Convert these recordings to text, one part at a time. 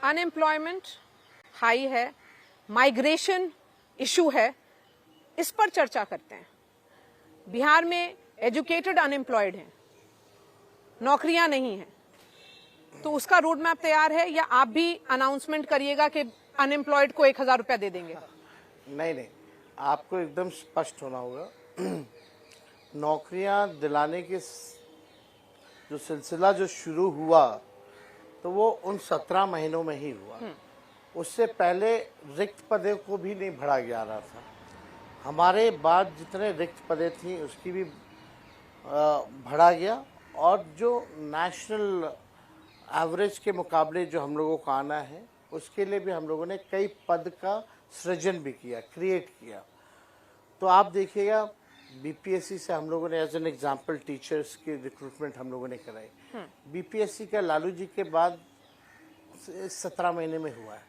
Unemployment high है, migration issue है, इस पर चर्चा करते हैं। बिहार में एजुकेटेड अनएम्प्लॉयड हैं, नौकरियां नहीं हैं, तो उसका रोड मैप तैयार है या आप भी अनाउंसमेंट करिएगा कि अनएम्प्लॉयड को 1,000 रुपया दे देंगे? नहीं, आपको एकदम स्पष्ट होना होगा। नौकरियां दिलाने के जो सिलसिला जो शुरू हुआ तो वो उन 17 महीनों में ही हुआ। उससे पहले रिक्त पदों को भी नहीं भरा जा रहा था। हमारे बाद जितने रिक्त पदें थी उसकी भी भरा गया, और जो नेशनल एवरेज के मुकाबले जो हम लोगों को आना है उसके लिए भी हम लोगों ने कई पद का सृजन भी किया, क्रिएट किया। तो आप देखिएगा बीपीएससी से हम लोगों ने एज एन एग्जांपल टीचर्स की रिक्रूटमेंट हम लोगों ने कराई। बीपीएससी का लालू जी के बाद 17 महीने में हुआ है,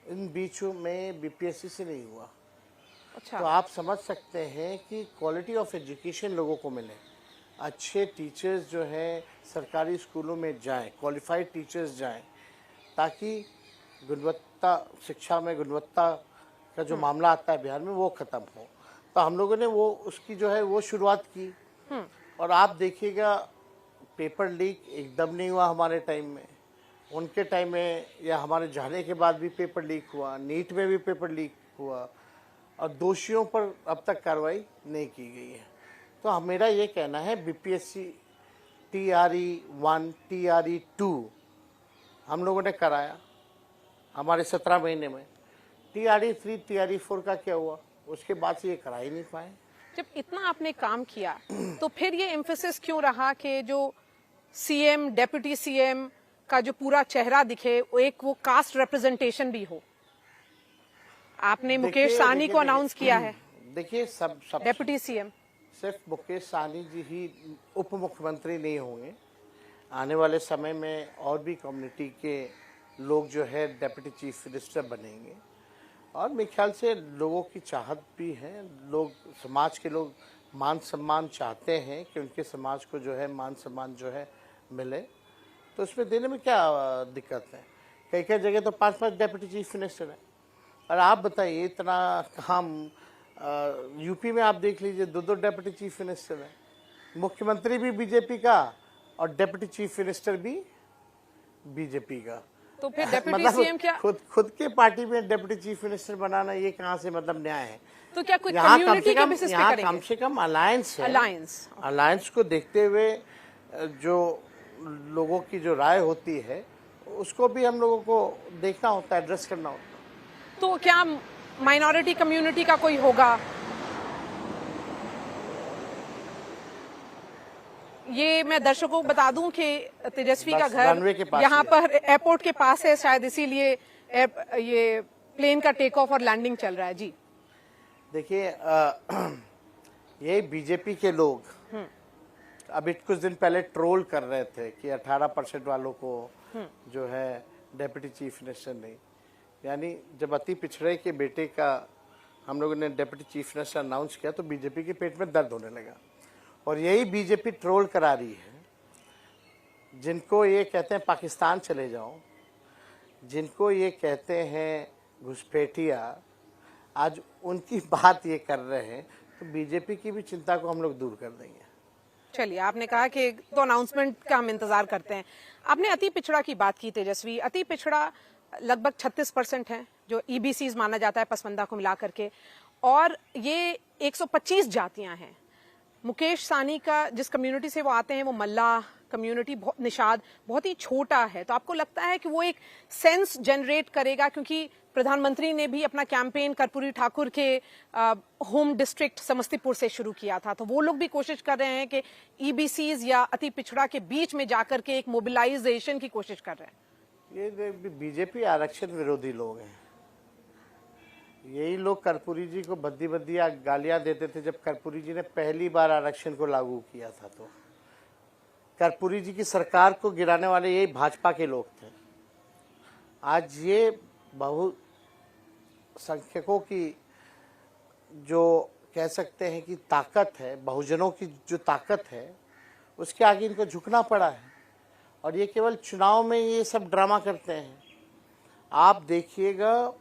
इन बीचों में बीपीएससी से नहीं हुआ। अच्छा। तो आप समझ सकते हैं कि क्वालिटी ऑफ एजुकेशन लोगों को मिले, अच्छे टीचर्स जो हैं सरकारी स्कूलों में जाएं, क्वालिफाइड टीचर्स जाएं, ताकि गुणवत्ता शिक्षा में गुणवत्ता का जो मामला आता है बिहार में वो ख़त्म हो। तो हम लोगों ने वो उसकी जो है वो शुरुआत की। और आप देखिएगा पेपर लीक एकदम नहीं हुआ हमारे टाइम में, उनके टाइम में या हमारे जाने के बाद भी पेपर लीक हुआ, नीट में भी पेपर लीक हुआ, और दोषियों पर अब तक कार्रवाई नहीं की गई है। तो मेरा ये कहना है बीपीएससी TRE-1 TRE-2 हम लोगों ने कराया हमारे 17 महीने में। TRE-3 TRE-4 का क्या हुआ, उसके बाद से ये करा ही नहीं पाए। जब इतना आपने काम किया तो फिर ये एम्फेसिस क्यों रहा कि जो सीएम, डेप्यूटी सीएम का जो पूरा चेहरा दिखे, एक वो कास्ट रिप्रेजेंटेशन भी हो? आपने मुकेश सहनी को अनाउंस किया है। देखिए सब डेप्यूटी सीएम सिर्फ मुकेश सहनी जी ही उप मुख्यमंत्री नहीं होंगे, आने वाले समय में और भी कम्युनिटी के लोग जो है डेप्यूटी चीफ मिनिस्टर बनेंगे। और मेरे ख्याल से लोगों की चाहत भी है, लोग समाज के लोग मान सम्मान चाहते हैं कि उनके समाज को जो है मान सम्मान जो है मिले, तो उसमें देने में क्या दिक्कत है। कई कई जगह तो 5-5 डेप्यूटी चीफ मिनिस्टर हैं। और आप बताइए इतना काम यूपी में आप देख लीजिए, 2 डेप्यूटी चीफ मिनिस्टर हैं, मुख्यमंत्री भी बीजेपी का और डेप्यूटी चीफ मिनिस्टर भी बीजेपी का। तो फिर डेप्यूटी मतलब सीएम क्या खुद के पार्टी में डेप्यूटी चीफ मिनिस्टर बनाना ये कहाँ से मतलब न्याय है? तो क्या कोई कम्युनिटी के बेसिस पे करेंगे? कम से कम अलायंस है, अलायंस को देखते हुए जो लोगों की जो राय होती है उसको भी हम लोगों को देखना होता है, एड्रेस करना होता है। तो क्या माइनॉरिटी कम्युनिटी का कोई होगा? ये मैं दर्शकों को बता दूं कि तेजस्वी का घर यहाँ पर एयरपोर्ट के पास है, शायद इसीलिए ये प्लेन का टेक ऑफ और लैंडिंग चल रहा है। जी देखिए ये बीजेपी के लोग अभी कुछ दिन पहले ट्रोल कर रहे थे कि 18% वालों को जो है डेप्यूटी चीफ मिनिस्टर नहीं, यानी जब अति पिछड़े के बेटे का हम लोगों ने डेप्यूटी चीफ मिनिस्टर अनाउंस किया तो बीजेपी के पेट में दर्द होने लगा। और यही बीजेपी ट्रोल करा रही है, जिनको ये कहते हैं पाकिस्तान चले जाओ, जिनको ये कहते हैं घुसपैठिया, आज उनकी बात ये कर रहे हैं। तो बीजेपी की भी चिंता को हम लोग दूर कर देंगे। चलिए, आपने कहा कि तो अनाउंसमेंट का हम इंतजार करते हैं। आपने अति पिछड़ा की बात की तेजस्वी, अति पिछड़ा लगभग 36% है जो EBCs माना जाता है पसमंदा को मिला करके, और ये 125 जातियां हैं। मुकेश सहनी का जिस कम्युनिटी से वो आते हैं वो मल्लाह कम्युनिटी, निषाद बहुत ही छोटा है। तो आपको लगता है कि वो एक सेंस जनरेट करेगा, क्योंकि प्रधानमंत्री ने भी अपना कैंपेन कर्पूरी ठाकुर के होम डिस्ट्रिक्ट समस्तीपुर से शुरू किया था, तो वो लोग भी कोशिश कर रहे हैं कि EBCs या अति पिछड़ा के बीच में जाकर के एक मोबिलाइजेशन की कोशिश कर रहे हैं। ये बीजेपी आरक्षण विरोधी लोग हैं। यही लोग कर्पूरी जी को बद्दी बद्दिया गालियां देते थे जब कर्पूरी जी ने पहली बार आरक्षण को लागू किया था। तो कर्पूरी जी की सरकार को गिराने वाले यही भाजपा के लोग थे। आज ये बहुसंख्यकों की जो कह सकते हैं कि ताकत है, बहुजनों की जो ताकत है, उसके आगे इनको झुकना पड़ा है। और ये केवल चुनाव में ये सब ड्रामा करते हैं। आप देखिएगा,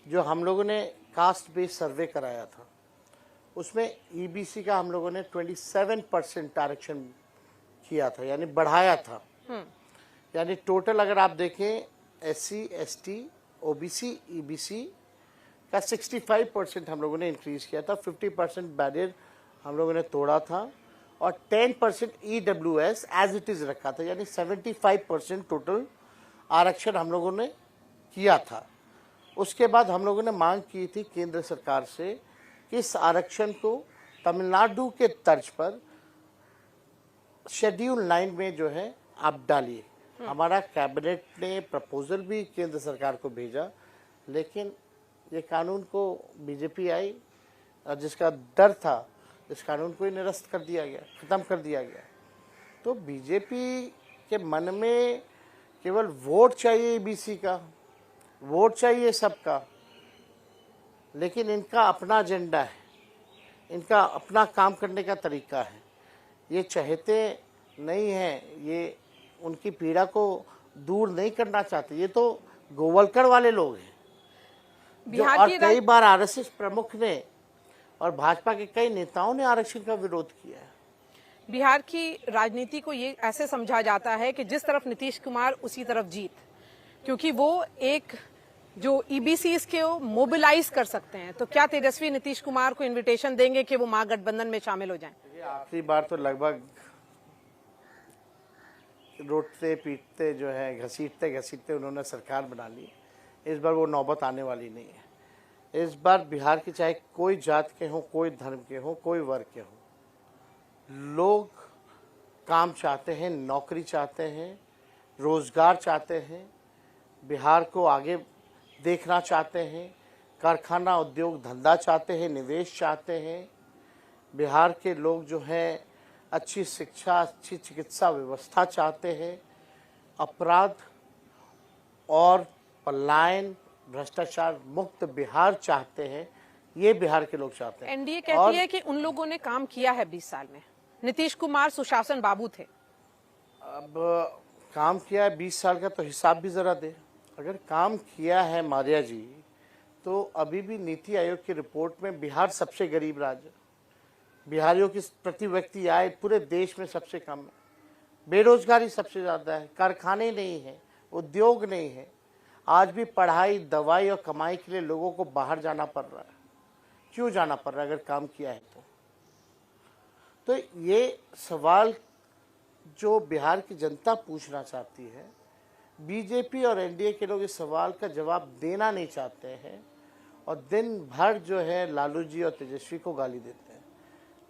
जो हम लोगों ने कास्ट बेस्ड सर्वे कराया था उसमें ईबीसी का हम लोगों ने 27% आरक्षण किया था, यानी बढ़ाया था। यानी टोटल अगर आप देखें एससी, एसटी, ओबीसी, ईबीसी का 65% हम लोगों ने इंक्रीज किया था। 50% बैरियर हम लोगों ने तोड़ा था और 10% ईडब्ल्यूएस एज इट इज रखा था, यानी 75% टोटल आरक्षण हम लोगों ने किया था। उसके बाद हम लोगों ने मांग की थी केंद्र सरकार से कि इस आरक्षण को तमिलनाडु के तर्ज पर शेड्यूल 9 में जो है आप डालिए। हमारा कैबिनेट ने प्रपोजल भी केंद्र सरकार को भेजा, लेकिन ये कानून को बीजेपी आई और जिसका डर था इस कानून को ही निरस्त कर दिया गया, खत्म कर दिया गया। तो बीजेपी के मन में केवल वोट चाहिए, ईबीसी का वोट चाहिए सबका, लेकिन इनका अपना एजेंडा है, इनका अपना काम करने का तरीका है। ये चाहते नहीं हैं, ये उनकी पीड़ा को दूर नहीं करना चाहते। ये तो गोवलकर वाले लोग हैं जो, और कई बार आरएसएस प्रमुख ने और भाजपा के कई नेताओं ने आरक्षण का विरोध किया है। बिहार की राजनीति को ये ऐसे समझा जाता है कि जिस तरफ नीतीश कुमार उसी तरफ जीत, क्योंकि वो एक जो ईबीसी के मोबिलाइज कर सकते हैं। तो क्या तेजस्वी नीतीश कुमार को इनविटेशन देंगे कि वो महागठबंधन में शामिल हो जाएं? आखिरी बार तो लगभग रोटते पीटते जो है, घसीटते घसीटते उन्होंने सरकार बना ली। इस बार वो नौबत आने वाली नहीं है। इस बार बिहार के चाहे कोई जात के हों, कोई धर्म के हों, कोई वर्ग के हों, लोग काम चाहते हैं, नौकरी चाहते हैं, रोजगार चाहते हैं, बिहार को आगे देखना चाहते हैं, कारखाना उद्योग धंधा चाहते हैं, निवेश चाहते हैं। बिहार के लोग जो हैं अच्छी शिक्षा, अच्छी चिकित्सा व्यवस्था चाहते हैं, अपराध और पलायन, भ्रष्टाचार मुक्त बिहार चाहते हैं। ये बिहार के लोग चाहते हैं। एनडीए कहती है कि उन लोगों ने काम किया है 20 साल में। नीतीश कुमार सुशासन बाबू थे। अब काम किया है 20 साल का तो हिसाब भी जरा दे। अगर काम किया है मारिया जी, तो अभी भी नीति आयोग की रिपोर्ट में बिहार सबसे गरीब राज्य, बिहारियों की प्रति व्यक्ति आय पूरे देश में सबसे कम है, बेरोजगारी सबसे ज़्यादा है, कारखाने नहीं है, उद्योग नहीं है। आज भी पढ़ाई, दवाई और कमाई के लिए लोगों को बाहर जाना पड़ रहा है। क्यों जाना पड़ रहा है अगर काम किया है तो ये सवाल जो बिहार की जनता पूछना चाहती है, बीजेपी और एनडीए के लोग इस सवाल का जवाब देना नहीं चाहते हैं और दिन भर जो है लालू जी और तेजस्वी को गाली देते हैं।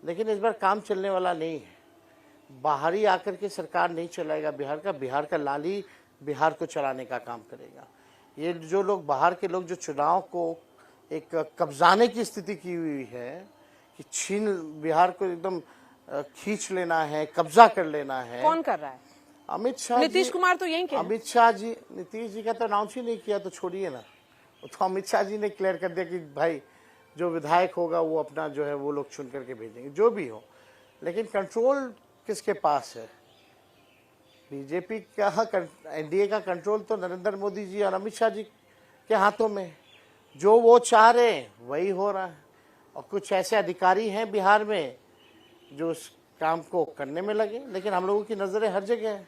लेकिन इस बार काम चलने वाला नहीं है। बाहरी आकर के सरकार नहीं चलाएगा बिहार का लाली बिहार को चलाने का काम करेगा। ये जो लोग बाहर के लोग जो चुनाव को एक कब्जाने की स्थिति की हुई है कि बिहार को एकदम खींच लेना है, कब्जा कर लेना है। कौन कर रहा है? अमित शाह। नीतीश कुमार तो यही कह। अमित शाह जी, नीतीश जी का तो अनाउंस ही नहीं किया, तो छोड़िए ना। तो अमित शाह जी ने क्लियर कर दिया कि भाई जो विधायक होगा वो अपना जो है वो लोग चुन करके भेजेंगे, जो भी हो। लेकिन कंट्रोल किसके पास है? बीजेपी का, एनडीए का कंट्रोल तो नरेंद्र मोदी जी और अमित शाह जी के हाथों में। जो वो चाह रहे हैं वही हो रहा है। और कुछ ऐसे अधिकारी हैं बिहार में जो उस काम को करने में लगे, लेकिन हम लोगों की नजरें हर जगह है।